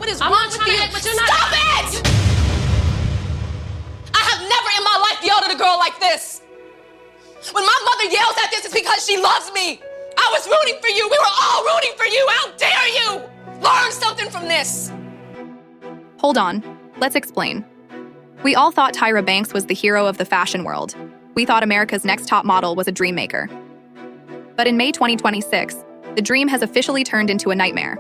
is wrong with you? Stop it! I have never in my life yelled at a girl like this. When my mother yells at this, it's because she loves me. I was rooting for you. We were all rooting for you. How dare you? Learn something from this. Hold on. Let's explain. We all thought Tyra Banks was the hero of the fashion world. We thought America's next top model was a dream maker. But in May 2026, the dream has officially turned into a nightmare.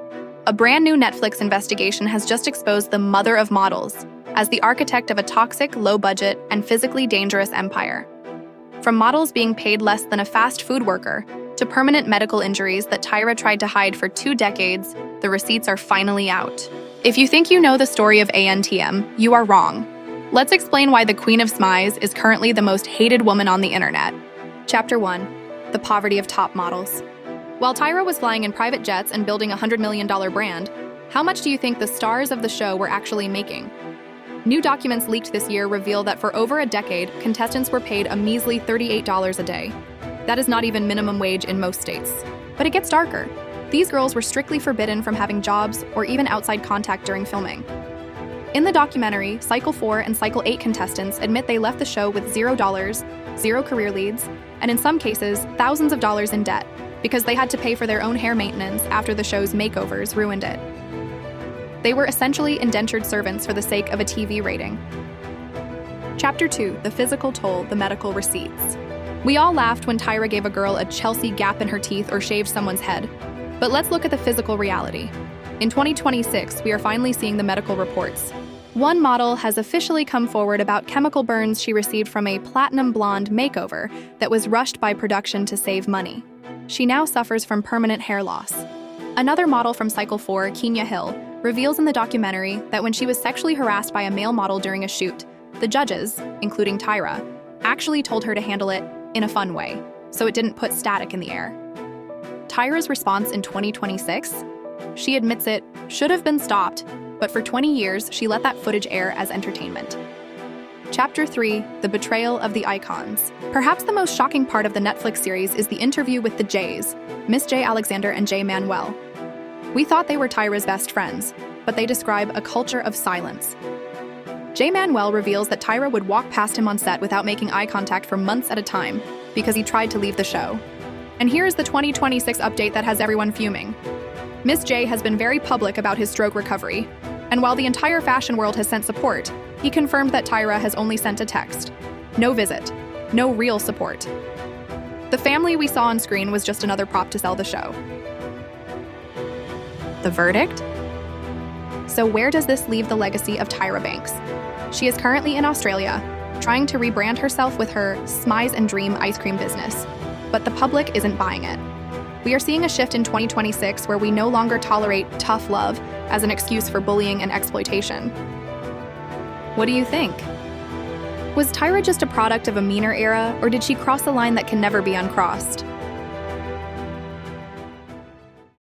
A brand new Netflix investigation has just exposed the mother of models as the architect of a toxic, low-budget, and physically dangerous empire. From models being paid less than a fast food worker to permanent medical injuries that Tyra tried to hide for 2 decades, the receipts are finally out. If you think you know the story of ANTM, you are wrong. Let's explain why the Queen of Smize is currently the most hated woman on the internet. Chapter 1. The Poverty of Top Models. While Tyra was flying in private jets and building a $100 million brand, how much do you think the stars of the show were actually making? New documents leaked this year reveal that for over a decade, contestants were paid a measly $38 a day. That is not even minimum wage in most states. But it gets darker. These girls were strictly forbidden from having jobs or even outside contact during filming. In the documentary, Cycle 4 and Cycle 8 contestants admit they left the show with $0, 0 career leads, and in some cases, thousands of dollars in debt, because they had to pay for their own hair maintenance after the show's makeovers ruined it. They were essentially indentured servants for the sake of a TV rating. Chapter 2. The Physical Toll, the Medical Receipts. We all laughed when Tyra gave a girl a Chelsea gap in her teeth or shaved someone's head. But let's look at the physical reality. In 2026, we are finally seeing the medical reports. One model has officially come forward about chemical burns she received from a platinum blonde makeover that was rushed by production to save money. She now suffers from permanent hair loss. Another model from Cycle 4, Kenya Hill, reveals in the documentary that when she was sexually harassed by a male model during a shoot, the judges, including Tyra, actually told her to handle it in a fun way, so it didn't put static in the air. Tyra's response in 2026? She admits it should have been stopped, but for 20 years, she let that footage air as entertainment. Chapter 3. The Betrayal of the Icons. Perhaps the most shocking part of the Netflix series is the interview with the Jays, Miss J. Alexander and J. Manuel. We thought they were Tyra's best friends, but they describe a culture of silence. J. Manuel reveals that Tyra would walk past him on set without making eye contact for months at a time because he tried to leave the show. And here's the 2026 update that has everyone fuming. Miss J has been very public about his stroke recovery, and while the entire fashion world has sent support, he confirmed that Tyra has only sent a text. No visit. No real support. The family we saw on screen was just another prop to sell the show. The verdict? So where does this leave the legacy of Tyra Banks? She is currently in Australia, trying to rebrand herself with her Smize and Dream ice cream business, but the public isn't buying it. We are seeing a shift in 2026 where we no longer tolerate tough love as an excuse for bullying and exploitation. What do you think? Was Tyra just a product of a meaner era, or did she cross a line that can never be uncrossed?